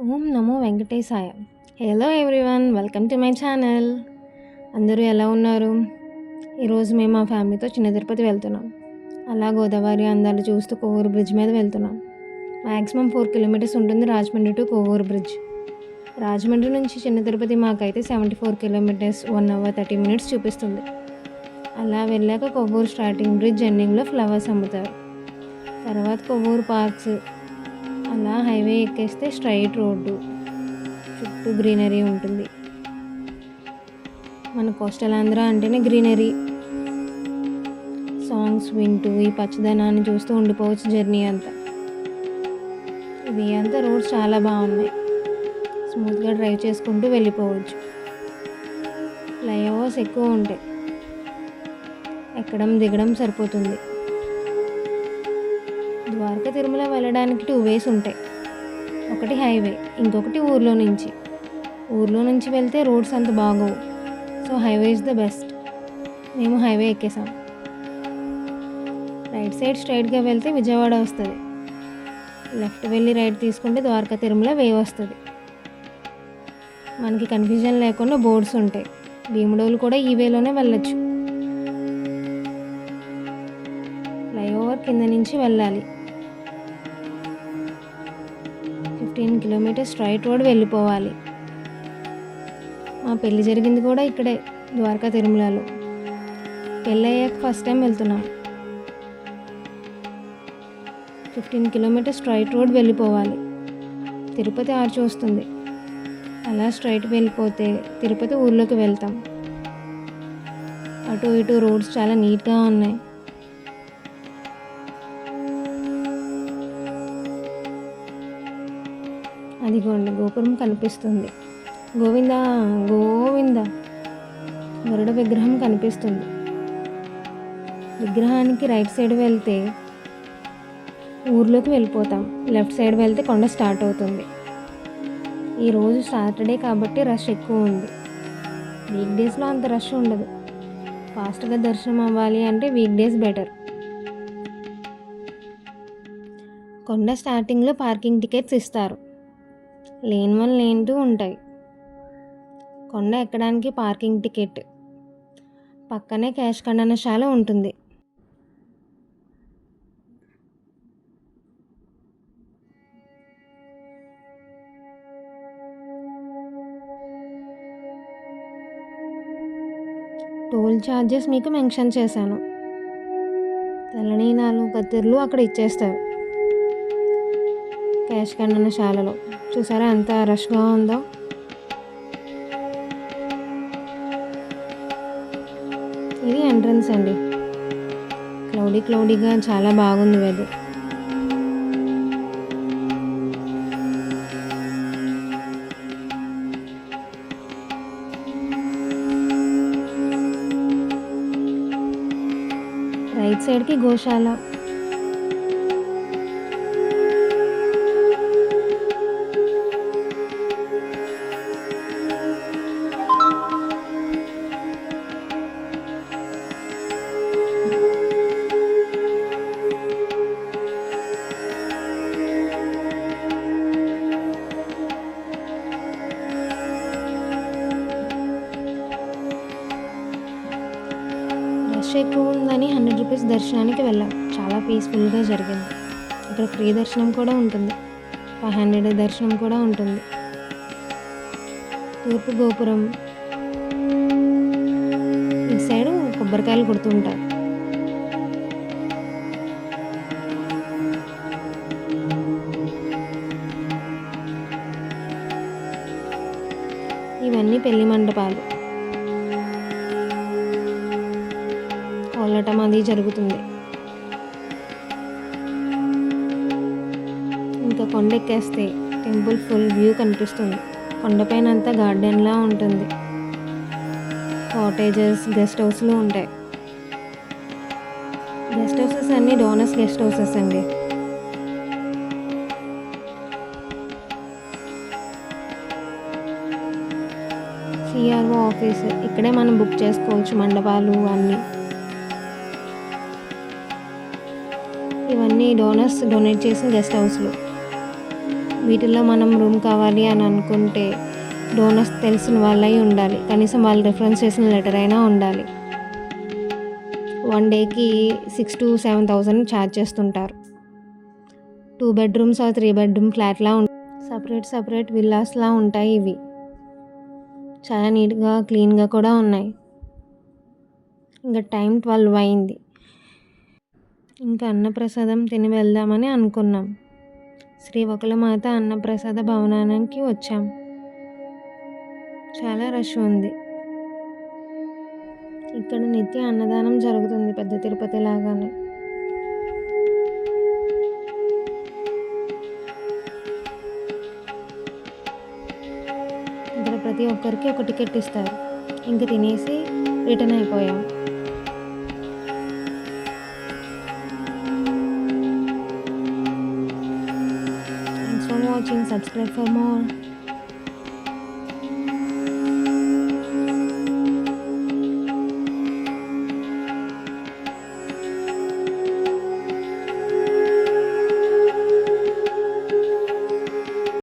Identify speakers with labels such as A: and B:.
A: Om Namo Venkatesaya. Hello everyone, welcome to my channel. అందరూ ఎలా ఉన్నారు? ఈరోజు మేము మా ఫ్యామిలీతో చిన్న తిరుపతి వెళ్తున్నాం. అలా గోదావరి అందాలు చూస్తూ కోవూరు బ్రిడ్జ్ మీద వెళ్తున్నాం. మ్యాక్సిమం 4 కిలోమీటర్స్ ఉంటుంది రాజమండ్రి టు కోవూరు బ్రిడ్జ్. రాజమండ్రి నుంచి చిన్న తిరుపతి మాకైతే 74 కిలోమీటర్స్, 1 అవర్ 30 మినిట్స్ చూపిస్తుంది. అలా వెళ్ళాక కొవ్వూరు స్టార్టింగ్ బ్రిడ్జ్ ఎండింగ్లో ఫ్లవర్స్ అమ్ముతారు. తర్వాత కొవ్వూరు పార్క్స్, అలా హైవే ఎక్కేస్తే స్ట్రైట్ రోడ్డు, చుట్టూ గ్రీనరీ ఉంటుంది. మన కోస్టల్ ఆంధ్ర అంటేనే గ్రీనరీ. సాంగ్స్ వింటూ ఈ పచ్చదనాన్ని చూస్తూ ఉండిపోవచ్చు జర్నీ అంతా. ఇవి అంతా రోడ్స్ చాలా బాగున్నాయి, స్మూత్గా డ్రైవ్ చేసుకుంటూ వెళ్ళిపోవచ్చు. ఫ్లైఓవర్స్ ఎక్కువ ఉంటాయి, ఎక్కడం దిగడం సరిపోతుంది. ద్వారకా తిరుమల వెళ్ళడానికి 2 వేస్ ఉంటాయి. ఒకటి హైవే, ఇంకొకటి ఊర్లో నుంచి. ఊర్లో నుంచి వెళ్తే రోడ్స్ అంత బాగోవు, so highway is the best. మేము హైవే ఎక్కేసాం. రైట్ సైడ్ స్ట్రైట్గా వెళ్తే విజయవాడ వస్తుంది. లెఫ్ట్ వెళ్ళి రైట్ తీసుకుంటే ద్వారకా తిరుమల వే వస్తుంది. మనకి కన్ఫ్యూజన్ లేకుండా బోర్డ్స్ ఉంటాయి. భీముడోలు కూడా ఈ వేలోనే వెళ్ళొచ్చు. ఫ్లైఓవర్ కింద నుంచి వెళ్ళాలి. 15 కిలోమీటర్స్ స్ట్రైట్ రోడ్ వెళ్ళిపోవాలి. మా పెళ్ళి జరిగింది కూడా ఇక్కడే, ద్వారకా తిరుమలలో. పెళ్ళి అయ్యాక ఫస్ట్ టైం వెళ్తున్నాం. 15 కిలోమీటర్స్ స్ట్రైట్ రోడ్ వెళ్ళిపోవాలి. తిరుపతి ఆర్చ్ వస్తుంది. అలా స్ట్రైట్ వెళ్ళిపోతే తిరుపతి ఊర్లోకి వెళ్తాం. అటు ఇటు రోడ్స్ చాలా నీట్గా ఉన్నాయి. అదిగోండి గోపురం కనిపిస్తుంది. గోవిందా గోవింద, గరుడ విగ్రహం కనిపిస్తుంది. విగ్రహానికి రైట్ సైడ్ వెళ్తే ఊర్లోకి వెళ్ళిపోతాం. లెఫ్ట్ సైడ్ వెళ్తే కొండ స్టార్ట్ అవుతుంది. ఈరోజు సాటర్డే కాబట్టి రష్ ఎక్కువ ఉంది. వీక్ డేస్లో అంత రష్ ఉండదు. ఫాస్ట్గా దర్శనం అవ్వాలి అంటే వీక్ డేస్ బెటర్. కొండ స్టార్టింగ్లో పార్కింగ్ టికెట్స్ ఇస్తారు. లేన్ 1, లేన్ 2 ఉంటాయి. కొండ ఎక్కడానికి పార్కింగ్ టికెట్, పక్కనే క్యాష్ ఖండనశాల ఉంటుంది. టోల్ ఛార్జెస్ మీకు మెన్షన్ చేశాను. తెల్లనీనాలు కత్తిర్లు అక్కడ ఇచ్చేస్తారు క్యాష్ ఖండనశాలలో. చూసారా ఎంత రష్గా ఉందో. ఇది ఎంట్రన్స్ అండి. క్లౌడీగా చాలా బాగుంది వెదర్. రైట్ సైడ్కి గోశాల. రష్ ఎక్కువ ఉందని 100 రూపీస్ దర్శనానికి వెళ్ళాం. చాలా పీస్ఫుల్గా జరిగింది. ఇక్కడ ఫ్రీ దర్శనం కూడా ఉంటుంది, 500 దర్శనం కూడా ఉంటుంది. తూర్పు గోపురం, ఇటు సైడు కొబ్బరికాయలు కొడుతుంటారు. ఇవన్నీ పెళ్లి మండపాలు. కోలాటం అది జరుగుతుంది. ఇంకా కొండ ఎక్కేస్తే టెంపుల్ ఫుల్ వ్యూ కనిపిస్తుంది. కొండపైన అంతా గార్డెన్లా ఉంటుంది. కాటేజెస్, గెస్ట్ హౌస్లు ఉంటాయి. గెస్ట్ హౌసెస్ అన్నీ డోనర్స్ గెస్ట్ హౌసెస్ అండి. సిఆర్ఓ ఆఫీస్, ఇక్కడే మనం బుక్ చేసుకోవచ్చు మండపాలు అన్నీ. ఇవన్నీ డోనర్స్ డొనేట్ చేసిన గెస్ట్ హౌస్లు. వీటిల్లో మనం రూమ్ కావాలి అని అనుకుంటే డోనర్స్ తెలిసిన వాళ్ళై ఉండాలి. కనీసం వాళ్ళు రిఫరెన్స్ చేసిన లెటర్ అయినా ఉండాలి. 1 డేకి 6,000 to 7,000 ఛార్జ్ చేస్తుంటారు. 2 బెడ్రూమ్స్ ఆర్ 3 బెడ్రూమ్ ఫ్లాట్లా సపరేట్ విల్లాస్లా ఉంటాయి ఇవి. చాలా నీట్గా క్లీన్గా కూడా ఉన్నాయి. ఇంకా టైం 12 అయింది. ఇంకా అన్నప్రసాదం తిని వెళ్దామని అనుకున్నాం. శ్రీ వకులమాత అన్నప్రసాద భవనానికి వచ్చాం. చాలా రష్ ఉంది. ఇక్కడ నిత్య అన్నదానం జరుగుతుంది, పెద్ద తిరుపతి లాగానే. ఇక్కడ ప్రతి ఒక్కరికి ఒక టికెట్ ఇస్తారు. ఇంక తినేసి రిటర్న్ అయిపోయాం. Thanks for watching. Subscribe for more.